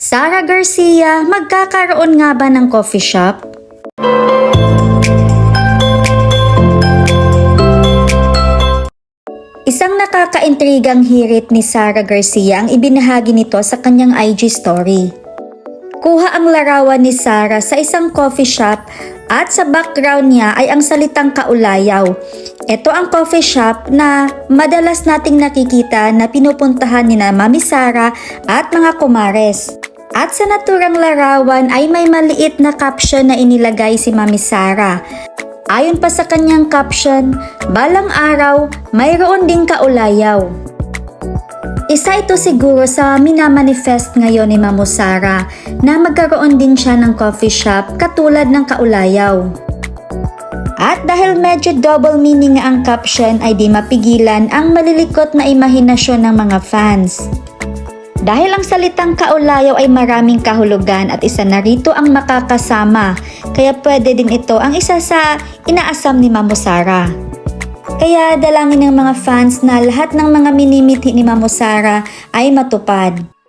Sara Garcia, magkakaroon nga ba ng coffee shop? Isang nakakaintrigang hirit ni Sara Garcia ang ibinahagi nito sa kanyang IG story. Kuha ang larawan ni Sara sa isang coffee shop at sa background niya ay ang salitang kaulayaw. Ito ang coffee shop na madalas nating nakikita na pinupuntahan ni na Mami Sara at mga kumares. At sa naturang larawan ay may maliit na caption na inilagay si Mami Sara. Ayon pa sa kanyang caption, balang araw, mayroon ding kaulayaw. Isa ito siguro sa minamanifest ngayon ni Mamo Sara na magkaroon din siya ng coffee shop katulad ng kaulayaw. At dahil medyo double meaning nga ang caption ay di mapigilan ang malilikot na imahinasyon ng mga fans. Dahil ang salitang kaulayaw ay maraming kahulugan at isa na rito ang makakasama, kaya pwede din ito ang isa sa inaasam ni Mamo Sara. Kaya dalangin ng mga fans na lahat ng mga minimithi ni Mamo Sara ay matupad.